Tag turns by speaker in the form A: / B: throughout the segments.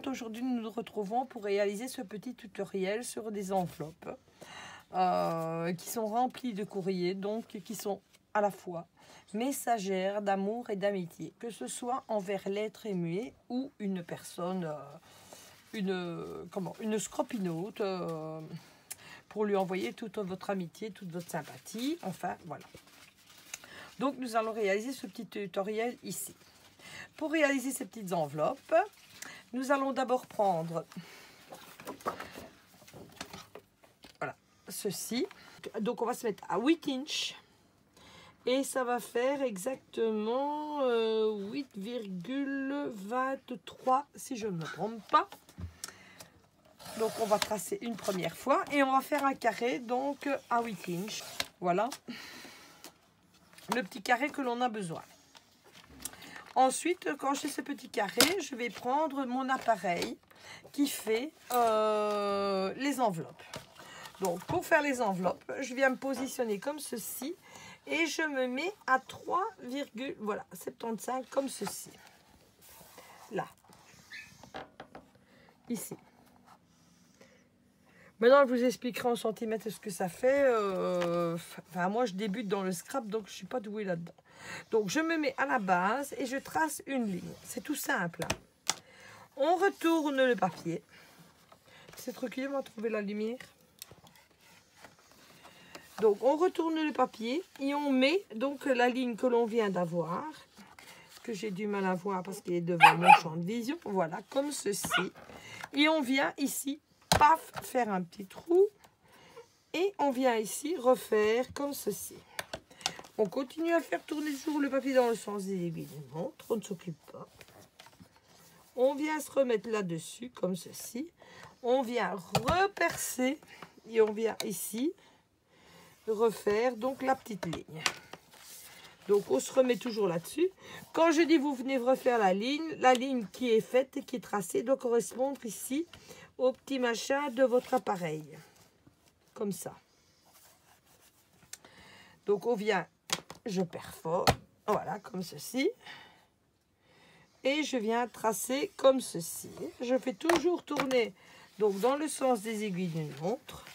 A: contente. Aujourd'hui, nous nous retrouvons pour réaliser ce petit tutoriel sur des enveloppes qui sont remplies de courriers, donc qui sont à la fois messagères d'amour et d'amitié, que ce soit envers l'être aimé ou une personne, une scropinote, pour lui envoyer toute votre amitié, toute votre sympathie, enfin voilà. Donc nous allons réaliser ce petit tutoriel ici. Pour réaliser ces petites enveloppes, nous allons d'abord prendre voilà, ceci. Donc on va se mettre à 8 inches et ça va faire exactement 8,23 si je ne me trompe pas. Donc on va tracer une première fois et on va faire un carré donc à 8 inches. Voilà le petit carré que l'on a besoin. Ensuite, quand j'ai ce petit carré, je vais prendre mon appareil qui fait les enveloppes. Donc, pour faire les enveloppes, je viens me positionner comme ceci et je me mets à 3,75 comme ceci. Là. Ici. Maintenant, je vous expliquerai en centimètres ce que ça fait. Enfin, moi, je débute dans le scrap, donc je ne suis pas douée là-dedans. Donc, je me mets à la base et je trace une ligne. C'est tout simple. On retourne le papier. C'est tranquille, on va trouver la lumière. Donc, on retourne le papier et on met donc la ligne que l'on vient d'avoir, que j'ai du mal à voir parce qu'il est devant mon champ de vision. Voilà, comme ceci. Et on vient ici, paf, faire un petit trou. Et on vient ici refaire comme ceci. On continue à faire tourner toujours le papier dans le sens des aiguilles d'une montre. On ne s'occupe pas. On vient se remettre là-dessus, comme ceci. On vient repercer. Et on vient ici refaire donc la petite ligne. Donc, on se remet toujours là-dessus. Quand je dis vous venez refaire la ligne qui est faite et qui est tracée doit correspondre ici au petit machin de votre appareil. Comme ça. Donc, on vient... Je perfore, voilà, comme ceci. Et je viens tracer comme ceci. Je fais toujours tourner, donc dans le sens des aiguilles d'une montre.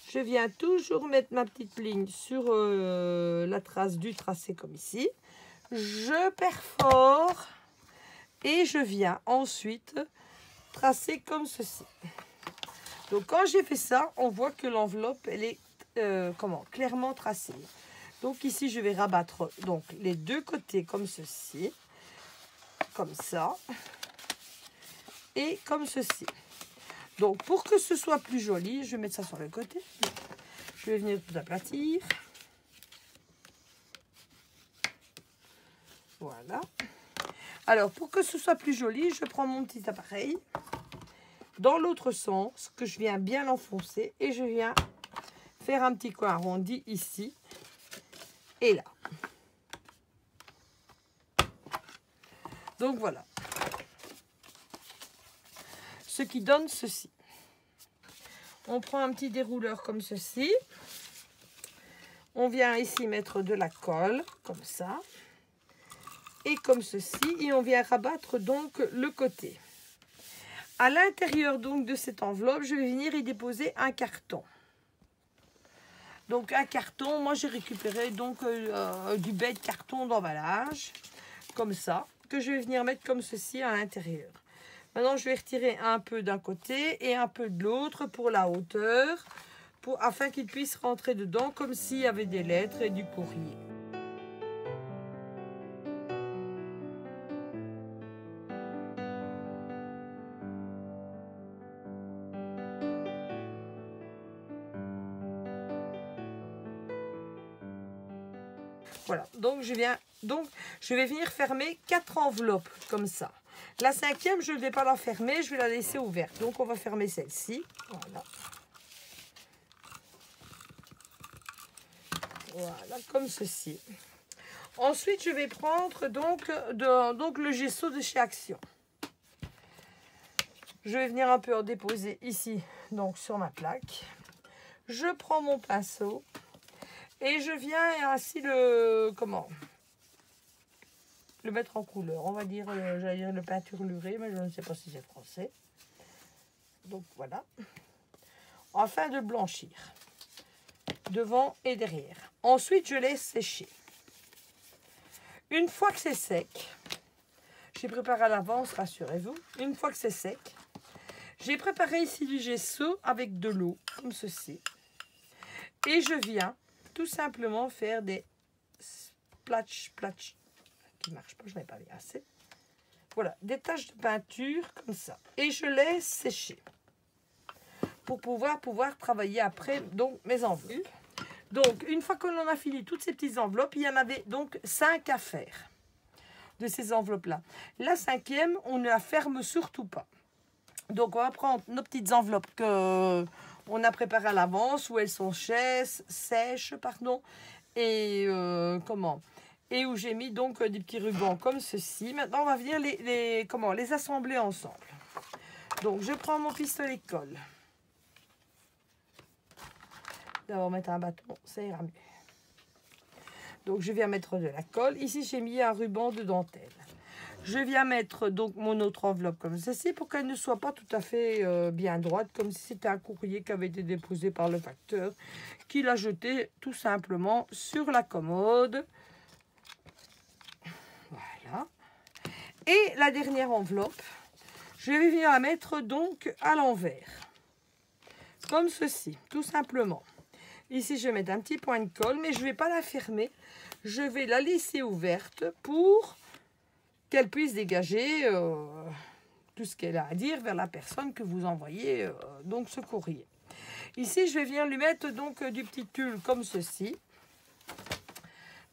A: Je viens toujours mettre ma petite ligne sur la trace du tracé comme ici. Je perfore et je viens ensuite tracer comme ceci. Donc quand j'ai fait ça, on voit que l'enveloppe, elle est clairement tracée. Donc ici, je vais rabattre donc les deux côtés comme ceci, comme ça, et comme ceci. Donc pour que ce soit plus joli, je vais mettre ça sur le côté. Je vais venir tout aplatir. Voilà. Alors pour que ce soit plus joli, je prends mon petit appareil dans l'autre sens, que je viens bien l'enfoncer et je viens faire un petit coin arrondi ici. Et là. Donc voilà. Ce qui donne ceci. On prend un petit dérouleur comme ceci. On vient ici mettre de la colle, comme ça. Et comme ceci. Et on vient rabattre donc le côté. À l'intérieur donc de cette enveloppe, je vais venir y déposer un carton. Donc un carton, moi j'ai récupéré donc du bête carton d'emballage, comme ça, que je vais venir mettre comme ceci à l'intérieur. Maintenant je vais retirer un peu d'un côté et un peu de l'autre pour la hauteur, afin qu'il puisse rentrer dedans comme s'il y avait des lettres et du courrier. Voilà, donc je vais venir fermer 4 enveloppes comme ça. La cinquième, je ne vais pas la fermer, je vais la laisser ouverte. Donc on va fermer celle-ci. Voilà. Voilà, comme ceci. Ensuite, je vais prendre donc le gesso de chez Action. Je vais venir un peu en déposer ici, donc sur ma plaque. Je prends mon pinceau. Et je viens ainsi le mettre en couleur. On va dire, j'allais dire le peinturluré, mais je ne sais pas si c'est français. Donc voilà. Afin de blanchir. Devant et derrière. Ensuite, je laisse sécher. Une fois que c'est sec, j'ai préparé à l'avance, rassurez-vous. Une fois que c'est sec, j'ai préparé ici du gesso avec de l'eau, comme ceci. Et je viens tout simplement faire des splatch, qui ne marche pas, je n'avais pas mis assez. Voilà, des taches de peinture comme ça. Et je laisse sécher. Pour pouvoir travailler après donc mes enveloppes. Donc, une fois que l'on a fini toutes ces petites enveloppes, il y en avait donc 5 à faire de ces enveloppes-là. La 5e, on ne la ferme surtout pas. Donc, on va prendre nos petites enveloppes qu'on a préparées à l'avance, où elles sont sèches, pardon, et et où j'ai mis donc des petits rubans comme ceci. Maintenant, on va venir les assembler ensemble. Donc, je prends mon pistolet de colle. D'abord mettre un bâton, ça ira mieux. Donc, je viens mettre de la colle. Ici, j'ai mis un ruban de dentelle. Je viens mettre donc mon autre enveloppe comme ceci pour qu'elle ne soit pas tout à fait bien droite, comme si c'était un courrier qui avait été déposé par le facteur, qui l'a jeté tout simplement sur la commode. Voilà. Et la dernière enveloppe, je vais venir la mettre donc à l'envers. Comme ceci, tout simplement. Ici, je vais mettre un petit point de colle, mais je ne vais pas la fermer. Je vais la laisser ouverte pour qu'elle puisse dégager tout ce qu'elle a à dire vers la personne que vous envoyez donc ce courrier. Ici, je vais venir lui mettre donc du petit tulle comme ceci.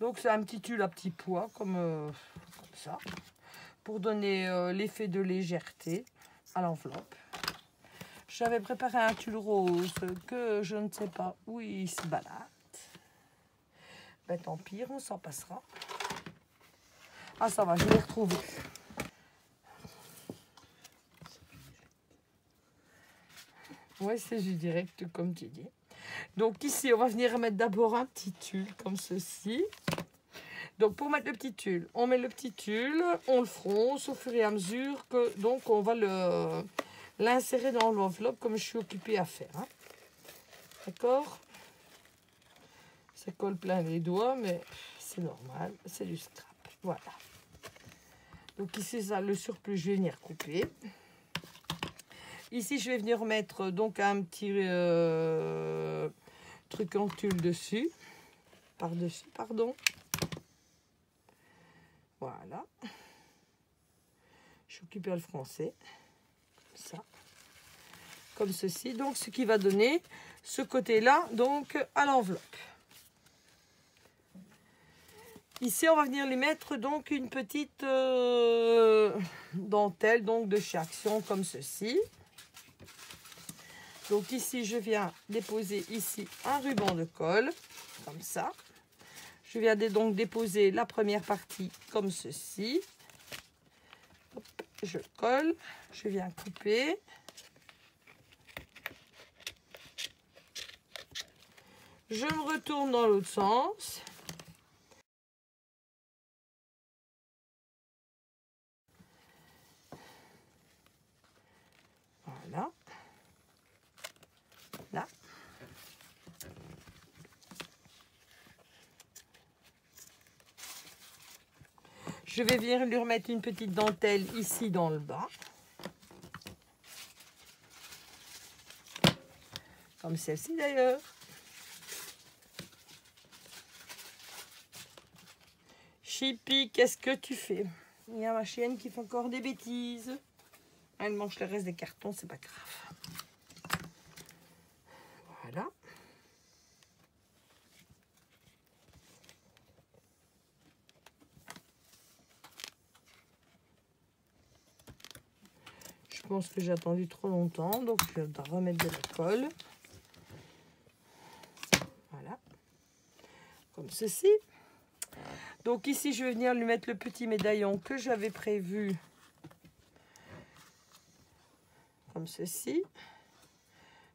A: Donc, c'est un petit tulle à petit pois, comme ça, pour donner l'effet de légèreté à l'enveloppe. J'avais préparé un tulle rose que je ne sais pas où il se balade. Ben, tant pis, on s'en passera. Ah, ça va, je l'ai retrouvé. Oui, c'est du direct, comme tu dis. Donc ici, on va venir mettre d'abord un petit tulle, comme ceci. Donc, pour mettre le petit tulle, on met le petit tulle, on le fronce au fur et à mesure que, donc, on va l'insérer dans l'enveloppe comme je suis occupée à faire. Hein. D'accord? Ça colle plein les doigts, mais c'est normal, c'est du scrap. Voilà. Donc ici, ça, le surplus, je vais venir couper. Ici, je vais venir mettre donc un petit truc en tulle dessus. Par-dessus, pardon. Voilà. Je suis occupée à le froncer. Comme ça. Comme ceci. Donc, ce qui va donner ce côté-là, donc, à l'enveloppe. Ici, on va venir lui mettre donc une petite dentelle donc de chez Action comme ceci. Donc ici, je viens déposer ici un ruban de colle comme ça. Je viens donc déposer la première partie comme ceci. Hop, je colle, je viens couper. Je me retourne dans l'autre sens. Voilà. Là. Je vais venir lui remettre une petite dentelle ici dans le bas. Comme celle-ci d'ailleurs. Chippy, qu'est-ce que tu fais? Il y a ma chienne qui fait encore des bêtises. Elle mange le reste des cartons, c'est pas grave. Voilà. Je pense que j'ai attendu trop longtemps, donc je vais remettre de la colle. Voilà. Comme ceci. Donc ici, je vais venir lui mettre le petit médaillon que j'avais prévu. Comme ceci.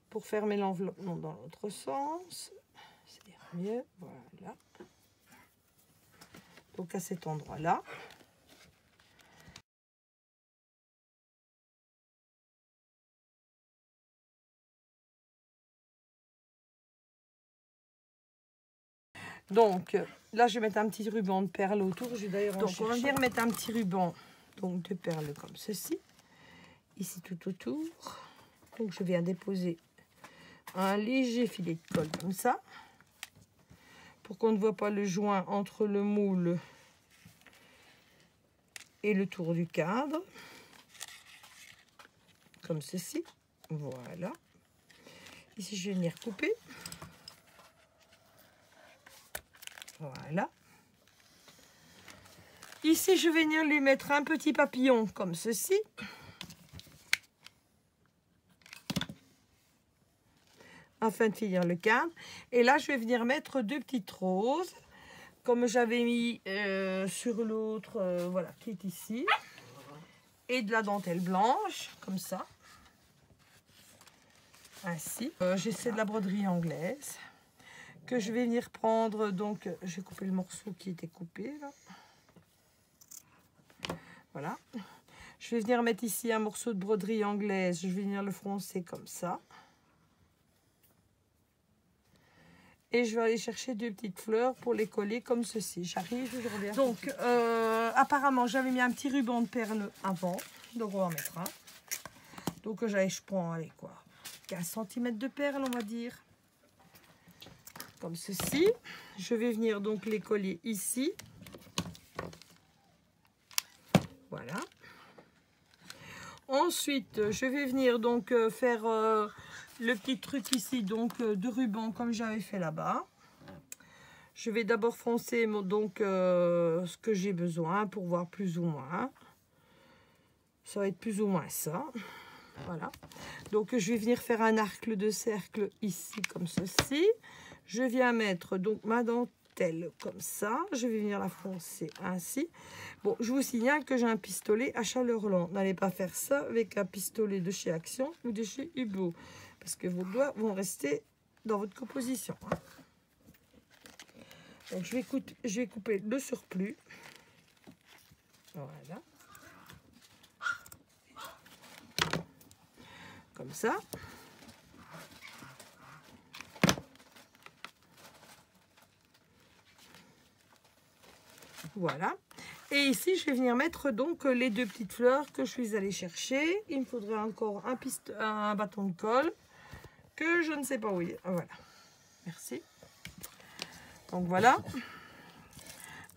A: Pour fermer l'enveloppe, non, dans l'autre sens. C'est mieux. Voilà. Donc à cet endroit-là. Donc là, je vais mettre un petit ruban de perles autour. Je vais d'ailleurs donc on va venir mettre un petit ruban donc de perles comme ceci. Ici tout autour. Donc je viens déposer un léger filet de colle comme ça. Pour qu'on ne voit pas le joint entre le moule et le tour du cadre. Comme ceci. Voilà. Ici, je vais venir couper. Voilà. Ici, je vais venir lui mettre un petit papillon comme ceci. Afin de finir le cadre. Et là, je vais venir mettre 2 petites roses. Comme j'avais mis sur l'autre, voilà, qui est ici. Et de la dentelle blanche, comme ça. Ainsi. J'essaie de la broderie anglaise. Que je vais venir prendre, donc, j'ai coupé le morceau qui était coupé, là. Voilà. Je vais venir mettre ici un morceau de broderie anglaise. Je vais venir le froncer comme ça. Et je vais aller chercher 2 petites fleurs pour les coller comme ceci. J'arrive, je reviens. Donc, apparemment, j'avais mis un petit ruban de perles avant. Donc, on va en mettre un. Donc, je prends, allez, quoi, 15 cm de perles, on va dire. Comme ceci. Je vais venir donc les coller ici. Voilà. Ensuite, je vais venir donc faire le petit truc ici donc de ruban comme j'avais fait là-bas. Je vais d'abord froncer donc ce que j'ai besoin pour voir plus ou moins. Ça va être plus ou moins ça. Voilà. Donc je vais venir faire un arc de cercle ici comme ceci. Je viens mettre donc ma dentelle comme ça. Je vais venir la froncer ainsi. Bon, je vous signale que j'ai un pistolet à chaleur lente. N'allez pas faire ça avec un pistolet de chez Action ou de chez Hublot. Parce que vos doigts vont rester dans votre composition. Hein. Donc je vais couper le surplus. Voilà. Comme ça. Voilà. Et ici, je vais venir mettre donc les 2 petites fleurs que je suis allée chercher. Il me faudrait encore un bâton de colle que je ne sais pas où il est. Voilà. Merci. Donc voilà.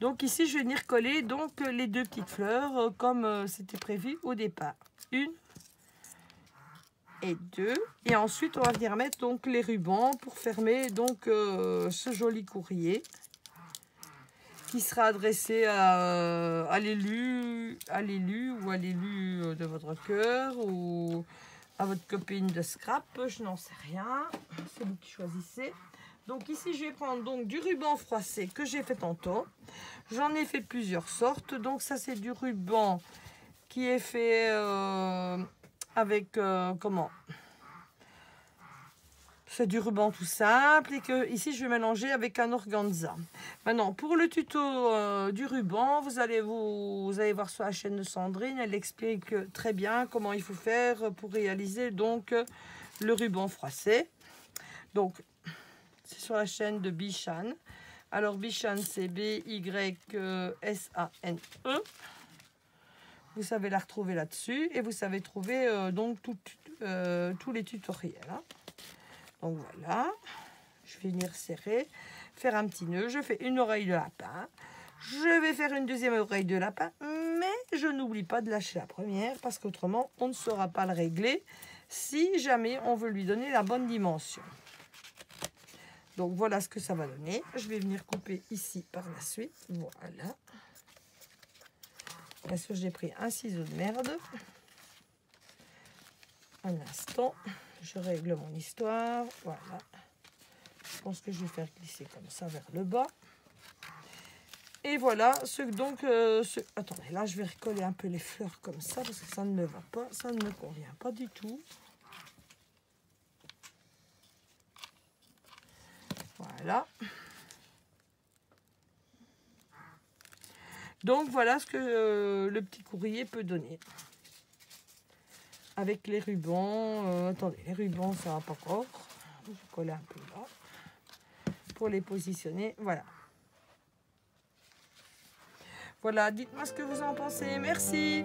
A: Donc ici, je vais venir coller donc les 2 petites fleurs comme c'était prévu au départ. 1 et 2. Et ensuite, on va venir mettre donc les rubans pour fermer donc ce joli courrier. Qui sera adressé à l'élu ou à l'élu de votre cœur ou à votre copine de scrap, je n'en sais rien, c'est vous qui choisissez. Donc ici je vais prendre donc du ruban froissé que j'ai fait tantôt. J'en ai fait plusieurs sortes, donc ça c'est du ruban qui est fait avec comment? C'est du ruban tout simple et que ici je vais mélanger avec un organza. Maintenant pour le tuto du ruban, vous allez voir sur la chaîne de Sandrine, elle explique très bien comment il faut faire pour réaliser donc le ruban froissé. Donc c'est sur la chaîne de Bichan. Alors Bichan c'est B-Y-S-A-N-E. Vous savez la retrouver là-dessus et vous savez trouver donc tous les tutoriels. Hein. Donc voilà, je vais venir serrer, faire un petit nœud, je fais une oreille de lapin, je vais faire une deuxième oreille de lapin, mais je n'oublie pas de lâcher la première parce qu'autrement on ne saura pas le régler si jamais on veut lui donner la bonne dimension. Donc voilà ce que ça va donner, je vais venir couper ici par la suite, voilà. Bien sûr j'ai pris un ciseau de merde, un instant. Je règle mon histoire, voilà. Je pense que je vais faire glisser comme ça vers le bas. Et voilà, attendez, là je vais recoller un peu les fleurs comme ça parce que ça ne me va pas, ça ne me convient pas du tout. Voilà. Donc voilà ce que le petit courrier peut donner. Avec les rubans, attendez, les rubans ça va pas encore. Je vais coller un peu là pour les positionner, voilà. Voilà, dites-moi ce que vous en pensez. Merci.